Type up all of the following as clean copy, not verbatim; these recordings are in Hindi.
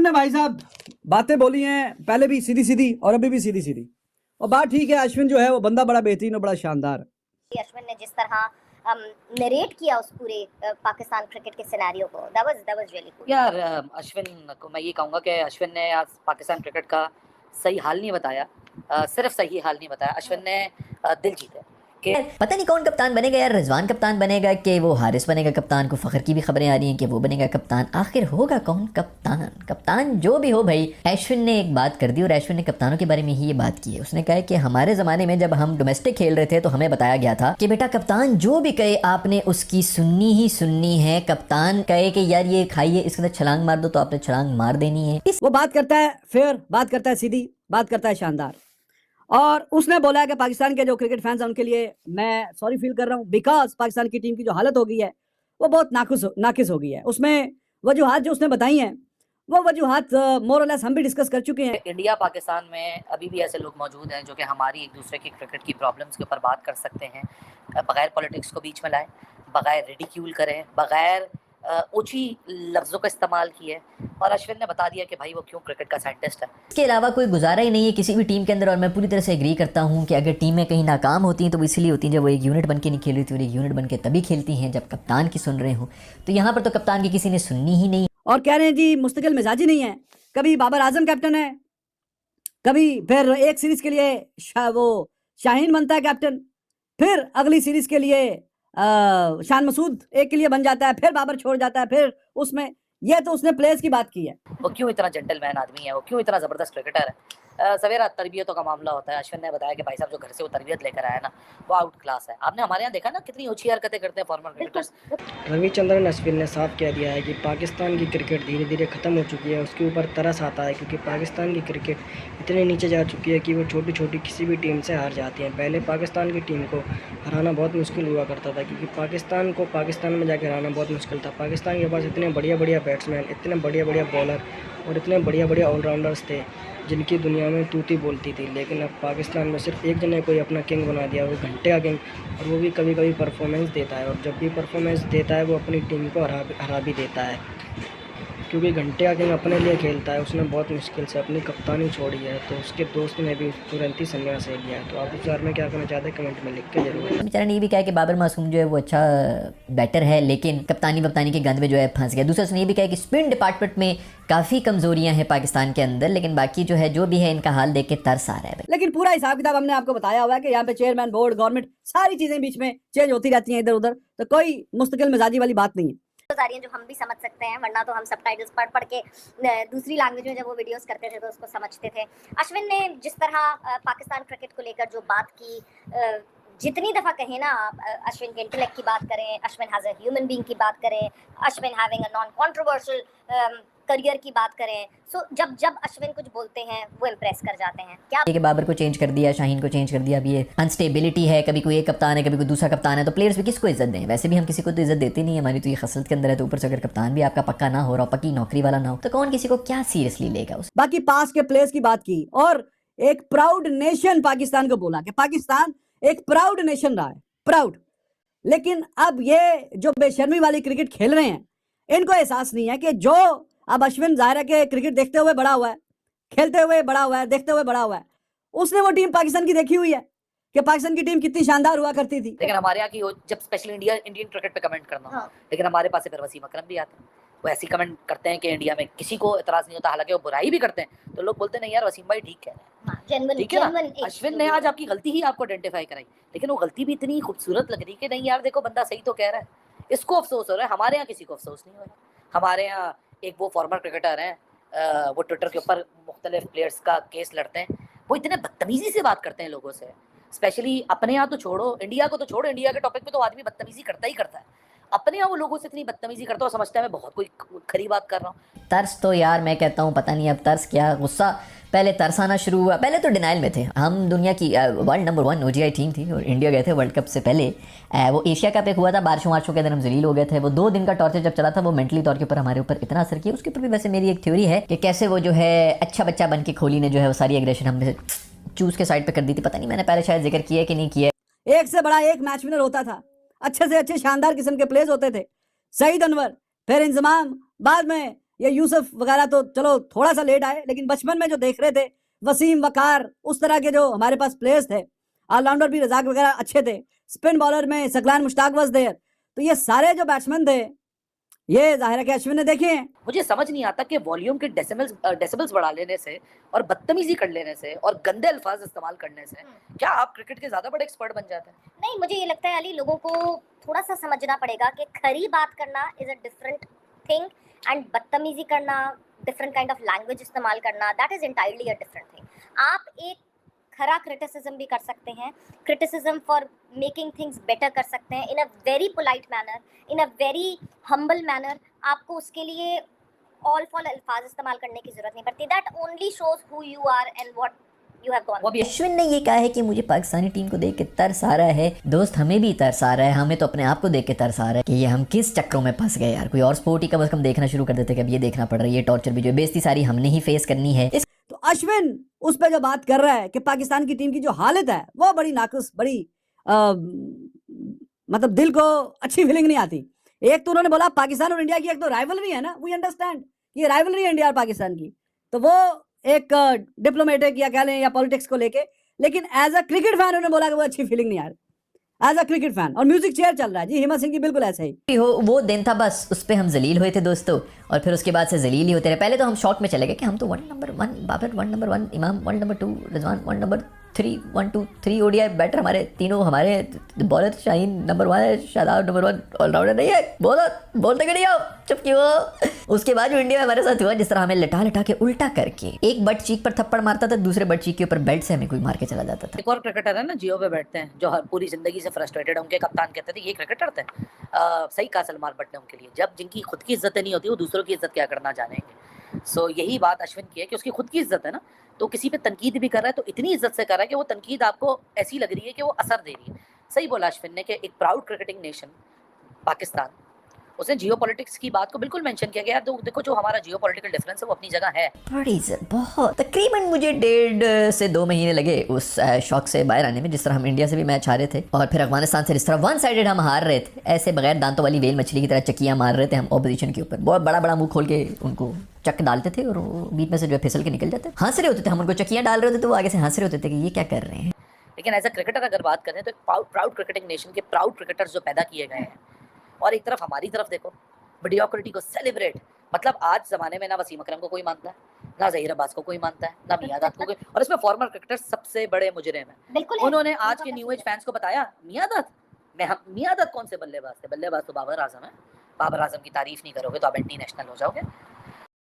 ने भाई साहब बातें बोली हैं पहले भी सीधी सीधी और अभी भी सीधी सीधी, और बात ठीक है। अश्विन जो है वो बंदा बड़ा बेहतरीन और बड़ा शानदार है। अश्विन ने जिस तरह नरेट किया उस पूरे पाकिस्तान क्रिकेट के सिनेरियो को, that was really cool. यार अश्विन को मैं ये कहूँगा कि अश्विन ने आज पाकिस्तान क्रिकेट का सही हाल नहीं बताया, सिर्फ सही हाल नहीं बताया, अश्विन ने दिल जीते। पता नहीं कौन कप्तान बनेगा यार, रिजवान कप्तान बनेगा कि वो हारिस बनेगा कप्तान, को फ़खर की भी खबरें आ रही हैं कि वो बनेगा कप्तान। आखिर होगा कौन कप्तान? कप्तान जो भी हो भाई, अश्विन ने एक बात कर दी और अश्विन ने कप्तानों के बारे में ही ये बात की है। उसने कहा कि हमारे ज़माने में जब हम डोमेस्टिक खेल रहे थे तो हमें बताया गया था कि बेटा कप्तान जो भी कहे आपने उसकी सुननी ही सुननी है। कप्तान कहे कि यार ये खाइए, इसके अंदर छलांग मार दो तो आपने छलांग मार देनी है। वो बात करता है फेयर, बात करता है सीधी, बात करता है शानदार। और उसने बोला है कि पाकिस्तान के जो क्रिकेट फैंस हैं उनके लिए मैं सॉरी फील कर रहा हूँ, बिकॉज पाकिस्तान की टीम की जो हालत हो गई है वो बहुत नाकिस हो गई है। उसमें वजूहात जो उसने बताई हैं वो वजूहात मोर और लेस हम भी डिस्कस कर चुके हैं। इंडिया पाकिस्तान में अभी भी ऐसे लोग मौजूद हैं जो कि हमारी एक दूसरे की क्रिकेट की प्रॉब्लम्स के ऊपर बात कर सकते हैं, बगैर पॉलिटिक्स को बीच में लाए, बगैर रिडिक्यूल करें, बगैर ऊंची लफ्ज़ों का इस्तेमाल किए। और अश्विन ने बता दिया कि भाई वो क्यों क्रिकेट का साइंटिस्ट है। इसके अलावा कोई गुजारा ही नहीं है किसी भी टीम के अंदर। और मैं पूरी तरह से एग्री करता हूँ कि अगर टीमें कहीं नाकाम होती हैं तो वो इसलिए होती हैं जब वो एक यूनिट बन के नहीं खेल रही थी, और एक यूनिट बन के तभी खेलती हैं जब कप्तान की सुन रहे हो। तो यहाँ पर तो कप्तान की किसी ने सुननी ही नहीं। और कह रहे हैं जी मुस्तकिल मिजाजी नहीं है, कभी बाबर आजम कैप्टन है, कभी फिर एक सीरीज के लिए वो शाहीन बनता है कैप्टन, फिर अगली सीरीज के लिए शान मसूद एक के लिए बन जाता है, फिर बाबर छोड़ जाता है, फिर उसमें ये तो उसने प्लेयर्स की बात की है। वो क्यों इतना जेंटलमैन आदमी है, वो क्यों इतना ज़बरदस्त क्रिकेटर है। सवेरा तरबियतों का मामला होता है। अश्विन ने बताया कि भाई साहब जो घर से वो तरबियत लेकर आया ना वो आउट क्लास है। आपने हमारे यहाँ देखा ना कितनी ऊंची हरकतें करते हैं फॉर्मर क्रिकेटर्स। रविचंद्रन अश्विन ने साफ कह दिया है कि पाकिस्तान की क्रिकेट धीरे धीरे ख़त्म हो चुकी है। उसके ऊपर तरस आता है क्योंकि पाकिस्तान की क्रिकेट इतने नीचे जा चुकी है कि वो छोटी छोटी किसी भी टीम से हार जाती हैं। पहले पाकिस्तान की टीम को हराना बहुत मुश्किल हुआ करता था क्योंकि पाकिस्तान को पाकिस्तान में जाकर हराना बहुत मुश्किल था। पाकिस्तान के पास इतने बढ़िया बढ़िया बैट्समैन, इतने बढ़िया बढ़िया बॉलर और इतने बढ़िया बढ़िया ऑलराउंडर्स थे जिनकी दुनिया में तूती बोलती थी। लेकिन अब पाकिस्तान में सिर्फ एक जने कोई अपना किंग बना दिया, वो घंटे का किंग, और वो भी कभी कभी परफॉर्मेंस देता है। और जब भी परफॉर्मेंस देता है वो अपनी टीम को हरा भी देता है क्योंकि घंटे का किंग अपने लिए खेलता है। उसने बहुत मुश्किल से अपनी कप्तानी छोड़ी है तो उसके दोस्त ने भी तुरंत ही संन्यास ले लिया है। तो आप उस बारे में क्या कहना चाहते हैं कमेंट में लिख के जरूर। बेचारा ने ये भी कहा कि बाबर मासूम जो है वो अच्छा बैटर है लेकिन कप्तानी के गंद में जो है फंस गया। दूसरा उसने ये भी कहा कि स्पिन डिपार्टमेंट में काफ़ी कमजोरियां हैं पाकिस्तान के अंदर, लेकिन बाकी जो है जो भी है इनका हाल देख के तरस आ रहा है। लेकिन पूरा हिसाब किताब हमने आपको बताया हुआ है कि यहाँ पे चेयरमैन, बोर्ड, गवर्नमेंट सारी चीजें बीच में चेंज होती रहती हैं इधर उधर, तो कोई मुस्तकिल मिजाजी वाली बात नहीं है। आ रही हैं जो हम भी समझ सकते हैं, वरना तो हम सबटाइटल्स पढ़ के दूसरी लैंग्वेज में जब वो वीडियोस करते थे तो उसको समझते थे। अश्विन ने जिस तरह पाकिस्तान क्रिकेट को लेकर जो बात की, जितनी दफ़ा कहें ना अश्विन के इंटेलेक्ट की बात करें, Ashwin has a human being की बात करें, Ashwin having a non controversial career की बात करें, सो जब अश्विन कुछ बोलते हैं वो इम्प्रेस कर जाते हैं। क्या कि बाबर को चेंज कर दिया, शाहीन को चेंज कर दिया, अभी ये अनस्टेबिलिटी है, कभी कोई एक कप्तान है कभी कोई दूसरा कप्तान है, तो प्लेयर्स भी किसको इज्जत दें? वैसे भी हम किसी को तो इज्जत देते नहीं है, हमारी तो ये खसलत के अंदर है। तो ऊपर से अगर कप्तान भी आपका पक्का ना हो रहा, पक्की नौकरी वाला ना हो, तो कौन किसी को क्या सीरियसली लेगा। बाकी पास के प्लेयर्स की बात की और एक प्राउड नेशन पाकिस्तान को बोला कि पाकिस्तान एक प्राउड नेशन रहा है, प्राउड। लेकिन अब ये जो बेशर्मी वाली क्रिकेट खेल रहे हैं इनको एहसास नहीं है कि जो अब अश्विन जाहिर है कि क्रिकेट देखते हुए बड़ा हुआ है, खेलते हुए बड़ा हुआ है, देखते हुए बड़ा हुआ है, उसने वो टीम पाकिस्तान की देखी हुई है कि पाकिस्तान की टीम कितनी शानदार हुआ करती थी। लेकिन हमारे यहाँ की जब स्पेशली इंडियन क्रिकेट पे कमेंट करना, हाँ। लेकिन हमारे पास फिर वसीम अकरम भी आता है, वो ऐसी कमेंट करते हैं कि इंडिया में किसी को एतराज नहीं होता, हालांकि वो बुराई भी करते हैं तो लोग बोलते नहीं यार वसीम भाई ठीक कह रहे हैं, ठीक है ना। अश्विन ने आज आपकी गलती ही आपको आइडेंटिफाई कराई, लेकिन वो गलती भी इतनी खूबसूरत लग रही कि नहीं यार देखो बंदा सही तो कह रहा है, इसको अफसोस हो रहा है। हमारे यहाँ किसी को अफसोस नहीं हो रहा। हमारे यहाँ एक वो फॉर्मर क्रिकेटर हैं, वो ट्विटर के ऊपर मुख्तलिफ प्लेयर्स का केस लड़ते हैं, वो इतने बदतमीजी से बात करते हैं लोगों से, स्पेशली अपने यहाँ तो छोड़ो, इंडिया को तो छोड़ो, इंडिया के टॉपिक पे तो आदमी बदतमीजी करता ही करता है, अपने यहाँ वो लोगों से इतनी बदतमीजी करता है, समझता है मैं बहुत कोई खरी बात कर रहा हूँ। तरस तो यार मैं कहता हूँ पता नहीं अब तरस क्या, गुस्सा पहले तरसाना शुरू हुआ। पहले तो डिनाइल में थे हम, दुनिया की वर्ल्ड नंबर 1 ODI टीम थी और इंडिया गए थे वर्ल्ड कप से पहले। वो एशिया कप एक हुआ था, बारिशों के अंदर हम जलील हो गए थे। वो 2 दिन का टॉर्चर जब चला था वो मेंटली तौर के ऊपर हमारे ऊपर इतना असर किया। उसके ऊपर भी वैसे मेरी एक थ्योरी है कि कैसे वो जो है अच्छा बच्चा बन के कोहली ने जो है वो सारी एग्रेशन हमने चूज के साइड पर कर दी थी। पता नहीं मैंने पहले शायद जिक्र किया कि नहीं किया। एक से बड़ा एक मैच विनर होता था, अच्छे से अच्छे शानदार किस्म के प्लेयर्स होते थे, सईद अनवर, फिर इंजमाम, बाद में ये यूसुफ वगैरह तो चलो थोड़ा सा लेट आए, लेकिन बचपन में जो देख रहे थे वसीम, वकार, उस तरह के जो हमारे पास प्लेयर्स थे, ऑलराउंडर भी रजाक वगैरह अच्छे थे, स्पिन बॉलर में सकलान मुश्ताक वाज देयर, तो ये सारे जो बैट्समैन थे ये जाहिर है कि अश्विन ने देखे हैं। मुझे समझ नहीं आता कि वॉल्यूम के डेसिबल्स बढ़ा लेने से और बदतमीजी कर लेने से और गंदे अल्फाज इस्तेमाल करने से क्या आप क्रिकेट के ज्यादा बड़े एक्सपर्ट बन जाते हैं? नहीं, मुझे ये लगता है अली, लोगों को थोड़ा सा समझना पड़ेगा कि खरी बात करना is a different thing and बदतमीजी करना, डिफरेंट काइंड ऑफ लैंग्वेज इस्तेमाल करना, that is entirely a different thing. आप एक खरा क्रिटिसिज्म भी कर सकते हैं, criticism for making things better कर सकते हैं in a very polite manner, in a very humble manner. आपको उसके लिए ऑल फॉल अल्फाज इस्तेमाल करने की जरूरत नहीं पड़ती। That only shows who you are and what you have gone. Ashwin ने ये कहा है कि मुझे पाकिस्तानी टीम को देख के तरस आ रहा है। दोस्त, हमें भी तरस आ रहा है, हमें तो अपने आप को देख के तरस आ रहा है कि ये हम किस चक्रों में फंस गए यार। कोई और स्पोर्ट ही कम से कम देखना शुरू कर देते कि अब ये देखना पड़ रहा है, ये टॉर्चर भी जो बेइज्जती सारी हमने ही फेस करनी है। तो अश्विन उस पर जो बात कर रहा है कि पाकिस्तान की टीम की जो हालत है वो बड़ी नाकुस, बड़ी मतलब दिल को अच्छी फीलिंग नहीं आती। एक तो उन्होंने बोला पाकिस्तान और इंडिया की एक तो राइवलरी है ना, वी अंडरस्टैंड ये राइवलरी है इंडिया और पाकिस्तान की, तो वो एक डिप्लोमेटिक या कह लें या पॉलिटिक्स को लेके, लेकिन एज अ क्रिकेट फैन उन्होंने बोला कि वो अच्छी फीलिंग नहीं आ रही एज अ क्रिकेट फैन। और म्यूजिक चेयर चल रहा है जी, हिमा सिंह की बिल्कुल ऐसा ही हो वो दिन था, बस उस पर हम जलील हुए थे दोस्तों, और फिर उसके बाद से जलील ही होते रहे। पहले तो हम शॉक में चले गए कि हम तो 1 number 1 Babar, 1 number 1 Imam, 1 number 2 Rizwan, 1 number 3 1 2 3 ODI batter हमारे तीनों, हमारे बॉलर शाहीन नंबर 1 है, शादाब नंबर 1 ऑलराउंडर नहीं है, बोलते क्यों नहीं हो, चुप क्यों। उसके बाद जो इंडिया में हमारे साथ हुआ, जिस तरह हमें लटा के उल्टा करके एक बट चीक पर थप्पड़ मारता था, दूसरे बट चीक के ऊपर बेल्ट से हमें कोई मार के चला जाता था। एक और क्रिकेटर है ना जियो पे बैठते हैं जो हर पूरी जिंदगी से फ्रस्ट्रेटेड है, उनके कप्तान कहते थे ये क्रिकेटर थे। सही कहा सलमान भट्ट ने उनके लिए, जब जिनकी खुद की इज्जत नहीं होती वो दूसरों की इज्जत क्या करना जानेंगे। सो यही बात अश्विन की है कि उसकी खुद की इज्जत है ना, तो किसी पे तनकीद भी कर रहा है तो इतनी इज्जत से कर रहा है कि वो तनकीद आपको ऐसी लग रही है कि वो असर दे रही है। सही बोला अश्विन ने कि एक प्राउड क्रिकेटिंग नेशन पाकिस्तान, उसने जियो पॉलिटिक्स की बात को बिल्कुल मेंशन किया गया। तो देखो जो हमारा जियो पॉलिटिकल डिफरेंस है वो अपनी जगह है। बड़ी बहुत तकरीबन मुझे 1.5 से 2 महीने लगे उस शौक से बाहर आने में, जिस तरह हम इंडिया से भी मैच हारे थे और फिर अफगानिस्तान से जिस तरह 1 साइडेड हम हार रहे थे, ऐसे बगैर दांतों वाली वेल मछली की तरह चक्कियां मार रहे थे हम ऑपोजिशन के ऊपर। बहुत बड़ा मुंह खोल के उनको चक डालते थे और बीच में से जो फिसल के निकल जाते, हंस रहे होते थे, हम उनको चक्कियां डाल रहे होते तो वो आगे से हंस रहे होते थे कि ये क्या कर रहे हैं। लेकिन एज अ क्रिकेटर अगर बात करें तो एक प्राउड क्रिकेटिंग नेशन के प्राउड क्रिकेटर्स जो पैदा किए गए हैं, और एक तरफ हमारी तरफ देखो मीडियोक्रिटी को सेलिब्रेट, मतलब आज जमाने में ना वसीम अकरम को कोई मानता है, ना ज़हीर अब्बास को कोई मानता है, ना मियादाद को कोई, और इसमें फॉर्मर क्रिकेटर्स सबसे बड़े मुजरिम हैं। उन्होंने आज के न्यू एज फैंस को बताया मियादाद कौन से बल्लेबाज थे, बल्लेबाज तो बाबर आजम है, बाबर आजम की तारीफ नहीं करोगे तो आप एंटी नेशनल हो जाओगे।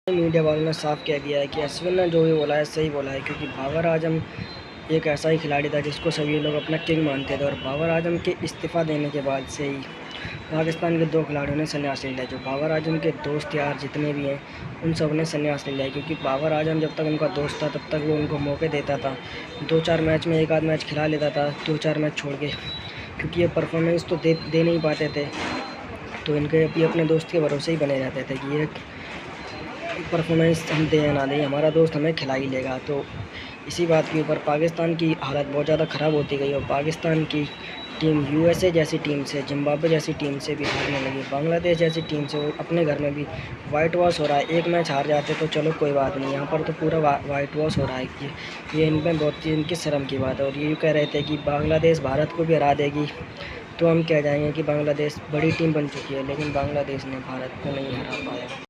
मीडिया वालों ने साफ कह दिया है कि अश्विन ने जो भी बोला है सही बोला है, क्योंकि बाबर आजम एक ऐसा ही खिलाड़ी था जिसको सभी लोग अपना किंग मानते थे, और बाबर आजम के इस्तीफ़ा देने के बाद से ही पाकिस्तान के 2 खिलाड़ियों ने संन्यास ले लिया। जो बाबर आजम के दोस्त यार जितने भी हैं उन सब ने संन्यास ले लिया, क्योंकि बाबर आजम जब तक उनका दोस्त था तब तक वो उनको मौके देता था, 2-4 मैच में 1 आध मैच खिला लेता था, 2-4 मैच छोड़ के, क्योंकि ये परफॉर्मेंस तो दे नहीं पाते थे, तो इनके अभी अपने दोस्त के भरोसे ही बने रहते थे कि ये परफॉर्मेंस हम दें ना दें, हमारा दोस्त हमें खिला ही लेगा। तो इसी बात के ऊपर पाकिस्तान की हालत बहुत ज़्यादा ख़राब होती गई और पाकिस्तान की टीम यूएसए जैसी टीम से, जिम्बाब्वे जैसी टीम से भी हारने लगी, बांग्लादेश जैसी टीम से अपने घर में भी वाइट वॉश हो रहा है। एक मैच हार जाते तो चलो कोई बात नहीं, यहाँ पर तो पूरा वाइट वॉश हो रहा है कि ये इनमें बहुत ही इनकी शर्म की बात है। और ये कह रहे थे कि बांग्लादेश भारत को भी हरा देगी, तो हम कह जाएंगे कि बांग्लादेश बड़ी टीम बन चुकी है, लेकिन बांग्लादेश ने भारत को नहीं हरा पाया।